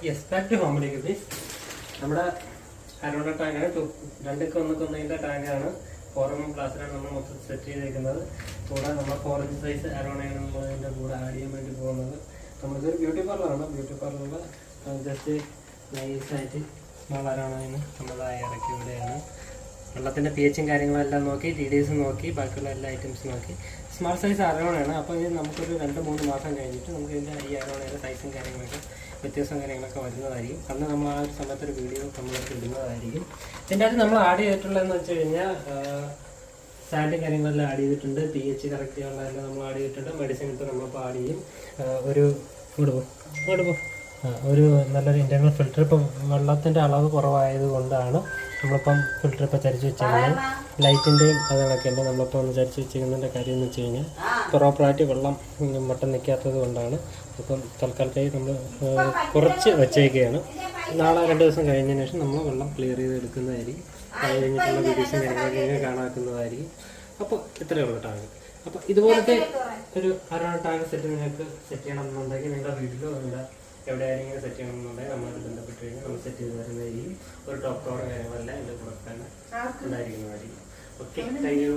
Yes back to ഹോമിലേക്ക് please. നമ്മുടെ arowana ടാങ്കാണ്, രണ്ടൊക്കെ ഒന്നൊക്കെ ടാങ്കാണ്. 4mm ഗ്ലാസ്സിലാണ് നമ്മൾ മൊത്തം സെറ്റ് ചെയ്തിരിക്കുന്നത്. കൂടെ നമ്മൾ 4 സൈസ് അരോണയാണ് നമ്മൾ അതിൻ്റെ കൂടെ ആഡ് ചെയ്യാൻ വേണ്ടി പോകുന്നത്. നമ്മളിതൊരു ബ്യൂട്ടി പാർലറാണ്. ബ്യൂട്ടി പാർലറിൽ ജസ്റ്റ് നൈസായിട്ട് സ്മോൾ അരോണയാണ് നമ്മൾ ഇറക്കി ഇവിടെയാണ്. വെള്ളത്തിൻ്റെ pH കാര്യങ്ങളെല്ലാം നോക്കി, TDS നോക്കി, ബാക്കിയുള്ള എല്ലാ ഐറ്റംസും നോക്കി. സ്മാൾ സൈസ് അരോണയാണ്. അപ്പോൾ ഇത് നമുക്കൊരു 2-3 മാസം കഴിഞ്ഞിട്ട് നമുക്ക് ഇതിൻ്റെ ഈ അരോണയുടെ സൈസും കാര്യങ്ങളൊക്കെ വ്യത്യാസം കാര്യങ്ങളൊക്കെ വരുന്നതായിരിക്കും. അന്ന് നമ്മൾ ആ ഒരു സമയത്തൊരു വീഡിയോ നമ്മളൊക്കെ ഇടുന്നതായിരിക്കും. ഇതിൻ്റെ അകത്ത് നമ്മൾ ആഡ് ചെയ്തിട്ടുള്ളതെന്ന് വെച്ച് കഴിഞ്ഞാൽ സാൻഡും കാര്യങ്ങളെല്ലാം ആഡ് ചെയ്തിട്ടുണ്ട്. pH കറക്റ്റ് ഉള്ളതെല്ലാം നമ്മൾ ആഡ് ചെയ്തിട്ടുണ്ട്. മെഡിസിൻ ഇപ്പോൾ നമ്മളിപ്പോൾ ആഡ് ചെയ്യും. ഒരു ഒരു നല്ലൊരു ഇൻറ്റർണൽ ഫിൽറ്റർ. ഇപ്പം വെള്ളത്തിൻ്റെ അളവ് കുറവായത് കൊണ്ടാണ് നമ്മളിപ്പം ഫിൽറ്റർ ഇപ്പോൾ ചരിച്ച് വെച്ചിരിക്കുന്നത്. ലൈറ്റിൻ്റെയും അതുകളൊക്കെ ഉണ്ട്. നമ്മളിപ്പോൾ ഒന്ന് ചരിച്ച് വെച്ചിരിക്കുന്നതിൻ്റെ കാര്യം എന്ന് വെച്ച് കഴിഞ്ഞാൽ പ്രോപ്പറായിട്ട് വെള്ളം മട്ടം നിൽക്കാത്തത് കൊണ്ടാണ്. അപ്പം തൽക്കാലത്തേക്ക് നമ്മൾ കുറച്ച് വെച്ചേക്കുകയാണ്. നാളെ 2 ദിവസം കഴിഞ്ഞതിന് ശേഷം നമ്മൾ വെള്ളം ക്ലിയർ ചെയ്ത് എടുക്കുന്നതായിരിക്കും. അത് കഴിഞ്ഞിട്ടുള്ള വീഡിയോസും കാര്യങ്ങളൊക്കെ കാണാക്കുന്നതായിരിക്കും. അപ്പോൾ ഇത്രയേ ഉള്ളൂ ടാങ്ക്. അപ്പോൾ ഇതുപോലത്തെ ഒരു അരോണ ടാങ്ക് സെറ്റ് നിങ്ങൾക്ക് സെറ്റ് ചെയ്യണം എന്നുണ്ടെങ്കിൽ നിങ്ങളുടെ വീട്ടിലോ നിങ്ങളുടെ എവിടെയായാലും ഇങ്ങനെ സെറ്റ് ചെയ്യണമെന്നുണ്ടെങ്കിൽ നമ്മളത് ബന്ധപ്പെട്ട് കഴിഞ്ഞാൽ നമ്മൾ സെറ്റ് ചെയ്ത് തരുന്നതായിരിക്കും. ഒരു ടോപ്പ് കവർ കാര്യങ്ങളെല്ലാം എൻ്റെ കൂടെ തന്നെ ഉണ്ടായിരിക്കുന്നതായിരിക്കും. Okay, thank you.